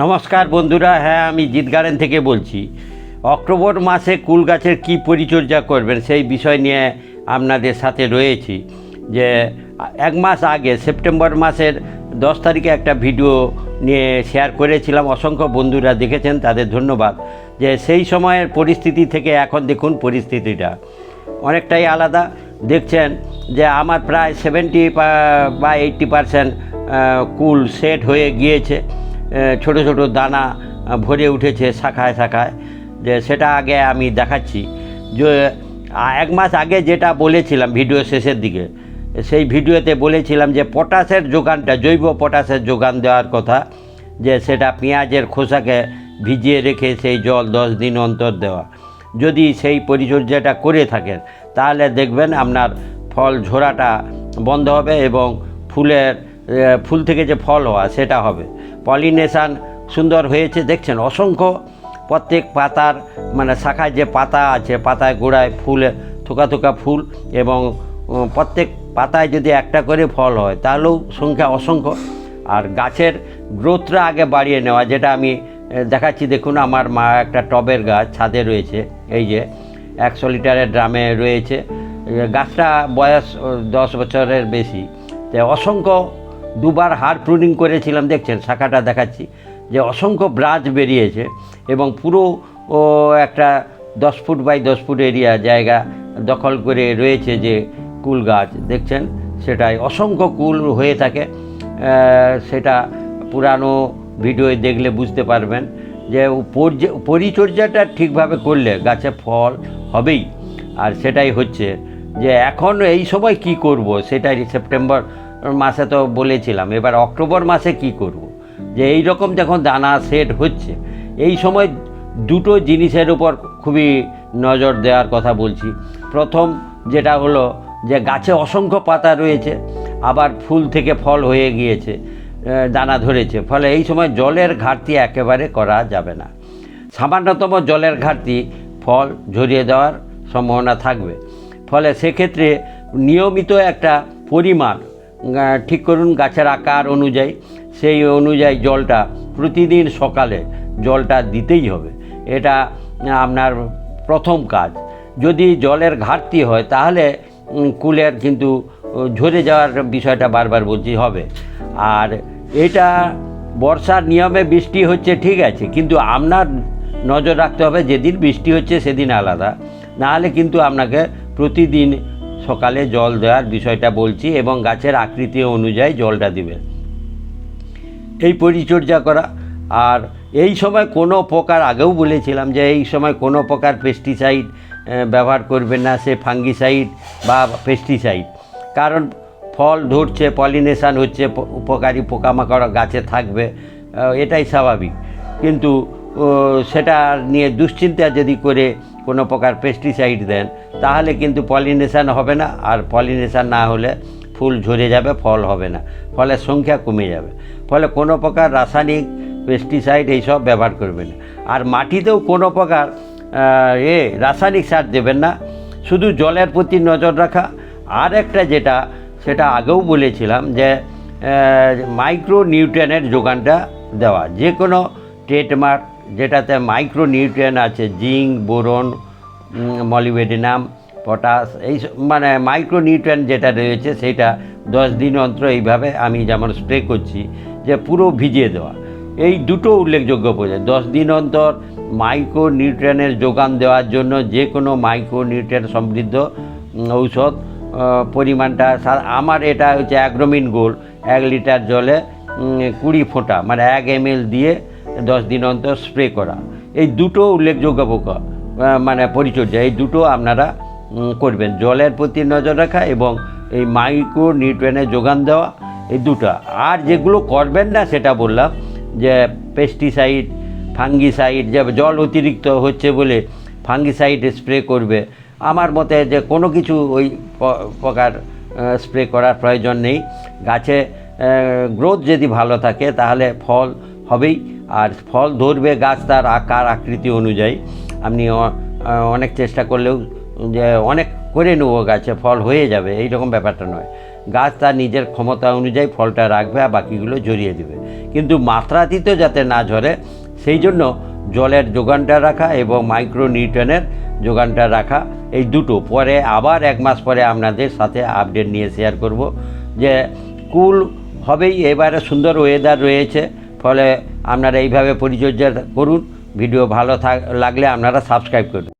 নমস্কার বন্ধুরা, হ্যাঁ আমি জিৎ গার্ডেন থেকে বলছি। অক্টোবর মাসে কুল গাছের কী পরিচর্যা করবেন সেই বিষয় নিয়ে আপনাদের সাথে রয়েছি। যে এক মাস আগে সেপ্টেম্বর মাসের 10 তারিখে একটা ভিডিও নিয়ে শেয়ার করেছিলাম, অসংখ্য বন্ধুরা দেখেছেন, তাদের ধন্যবাদ। যে সেই সময়ের পরিস্থিতি থেকে এখন দেখুন পরিস্থিতিটা অনেকটাই আলাদা। দেখছেন যে আমার প্রায় 70 বা 80% কুল সেট হয়ে গিয়েছে, ছোট ছোট দানা ভরে উঠেছে শাখায় শাখায়। যে সেটা আগে আমি দেখাচ্ছি। যে এক মাস আগে যেটা বলেছিলাম ভিডিও শেষের দিকে, সেই ভিডিওতে বলেছিলাম যে পটাশের যোগানটা, জৈব পটাশের যোগান দেওয়ার কথা, যে সেটা পেঁয়াজের খোসাকে ভিজিয়ে রেখে সেই জল 10 দিন অন্তর দেওয়া। যদি সেই পরিচর্যাটা করে থাকেন তাহলে দেখবেন আপনার ফল ঝরাটা বন্ধ হবে এবং ফুল থেকে যে ফল হওয়া সেটা হবে। পলিনেশান সুন্দর হয়েছে, দেখছেন অসংখ্য প্রত্যেক পাতার মানে শাখায় যে পাতা আছে, পাতায় গোড়ায় ফুলে থোকা থোকা ফুল, এবং প্রত্যেক পাতায় যদি একটা করে ফল হয় তাহলেও সংখ্যা অসংখ্য। আর গাছের গ্রোথটা আগে বাড়িয়ে নেওয়া, যেটা আমি দেখাচ্ছি। দেখুন আমার মা একটা টবের গাছ ছাদে রয়েছে, এই যে 100 লিটারের ড্রামে রয়েছে। গাছটা বয়স 10 বছরের বেশি। তো অসংখ্য দুবার হাড় প্রুনিং করেছিলাম, দেখছেন শাখাটা দেখাচ্ছি যে অসংখ্য ব্রাঞ্চ বেরিয়েছে এবং পুরো একটা 10 ফুট বাই 10 ফুট এরিয়া জায়গা দখল করে রয়েছে যে কুল গাছ, দেখছেন সেটাই অসংখ্য কুল হয়ে থাকে। সেটা পুরানো ভিডিও দেখলে বুঝতে পারবেন যে পরিচর্যাটা ঠিকভাবে করলে গাছে ফল হবেই। আর সেটাই হচ্ছে যে এখন এই সময় কি করব সেটাই সেপ্টেম্বর মাসে তো বলেছিলাম, এবার অক্টোবর মাসে কি করব। যে এই রকম যখন দানা সেট হচ্ছে এই সময় দুটো জিনিসের উপর খুবই নজর দেওয়ার কথা বলছি। প্রথম যেটা হলো যে গাছে অসংখ্য পাতা রয়েছে, আবার ফুল থেকে ফল হয়ে গিয়েছে, দানা ধরেছে, ফলে এই সময় জলের ঘাটতি একেবারে করা যাবে না। সামান্যতম জলের ঘাটতি ফল ঝরিয়ে দেওয়ার সম্ভাবনা থাকবে। ফলে সেক্ষেত্রে নিয়মিত একটা পরিমাণ ঠিক করুন গাছের আকার অনুযায়ী, সেই অনুযায়ী জলটা প্রতিদিন সকালে জলটা দিতেই হবে। এটা আপনার প্রথম কাজ। যদি জলের ঘাটতি হয় তাহলে কুলের কিন্তু ঝরে যাওয়ার বিষয়টা বারবার বলছি হবে। আর এটা বর্ষার নিয়মে বৃষ্টি হচ্ছে ঠিক আছে, কিন্তু আপনার নজর রাখতে হবে যেদিন বৃষ্টি হচ্ছে সেদিন আলাদা, নাহলে কিন্তু আপনাকে প্রতিদিন সকালে জল দেওয়ার বিষয়টা বলছি এবং গাছের আকৃতি অনুযায়ী জলটা দিবেন, এই পরিচর্যা করা। আর এই সময় কোনো প্রকার, আগেও বলেছিলাম যে এই সময় কোনো প্রকার পেস্টিসাইড ব্যবহার করবেন না, সে ফাঙ্গিসাইড বা পেস্টিসাইড। কারণ ফল ধরছে, পলিনেশান হচ্ছে, উপকারী পোকামাকড় গাছে থাকবে, এটাই স্বাভাবিক। কিন্তু সেটা নিয়ে দুশ্চিন্তা যদি করে কোনো প্রকার পেস্টিসাইড দেন তাহলে কিন্তু পলিনেশান হবে না, আর পলিনেশান না হলে ফুল ঝরে যাবে, ফল হবে না, ফলের সংখ্যা কমে যাবে। ফলে কোনো প্রকার রাসায়নিক পেস্টিসাইড এইসব ব্যবহার করবেন না। আর মাটিতেও কোনো প্রকার রাসায়নিক সার দেবেন না, শুধু জলের প্রতি নজর রাখা। আর একটা যেটা, সেটা আগেও বলেছিলাম যে মাইক্রো নিউট্রিয়েন্টের যোগানটা দেওয়া। যে কোনো ট্রেডমার্ক যেটাতে মাইক্রো নিউট্রিয়েন্ট আছে, জিঙ্ক, বোরন, মলিবেডিনাম, পটাশ, এই মানে মাইক্রো নিউট্রিয়েন্ট যেটা রয়েছে সেটা 10 দিন অন্তর এইভাবে আমি যেমন স্প্রে করছি যে পুরো ভিজিয়ে দেওয়া। এই দুটো উল্লেখযোগ্য পর্যায়ে 10 দিন অন্তর মাইক্রো নিউট্রিয়েন্টের যোগান দেওয়ার জন্য যে কোনো মাইক্রো নিউট্রিয়েন্ট সমৃদ্ধ ঔষধ পরিমাণটা আমার এটা হচ্ছে অ্যাগ্রোমিন গোল্ড 1 লিটার জলে 20 ফোঁটা মানে 1 ml দিয়ে 10 দিন অন্তর স্প্রে করা। এই দুটো উল্লেখযোগ্য মানে পরিচর্যা, এই দুটো আপনারা করবেন, জলের প্রতি নজর রাখা এবং এই মাইক্রো নিউট্রিয়েন্টের যোগান দেওয়া, এই দুটো। আর যেগুলো করবেন না সেটা বললাম যে পেস্টিসাইড, ফাঙ্গিসাইড, যে জল অতিরিক্ত হচ্ছে বলে ফাঙ্গিসাইড স্প্রে করবে, আমার মতে যে কোনো কিছু ওই প্রকার স্প্রে করার প্রয়োজন নেই। গাছে গ্রোথ যদি ভালো থাকে তাহলে ফল হবেই, আর ফল ধরবে গাছ তার আকার আকৃতি অনুযায়ী। আপনি অনেক চেষ্টা করলেও যে অনেক করে নেবো গাছে ফল হয়ে যাবে এইরকম ব্যাপারটা নয়। গাছ তার নিজের ক্ষমতা অনুযায়ী ফলটা রাখবে আর বাকিগুলো জড়িয়ে দেবে। কিন্তু মাত্রাতীত যাতে না ঝরে সেই জন্য জলের যোগানটা রাখা এবং মাইক্রো নিউট্রনের যোগানটা রাখা, এই দুটো। পরে আবার 1 মাস পরে আপনাদের সাথে আপডেট নিয়ে শেয়ার করব যে কুল হবেই। এবারে সুন্দর ওয়েদার রয়েছে, ফলে আপনারা এইভাবে পরিচর্যা করুন। ভিডিও ভালো লাগলে আপনারা সাবস্ক্রাইব করুন।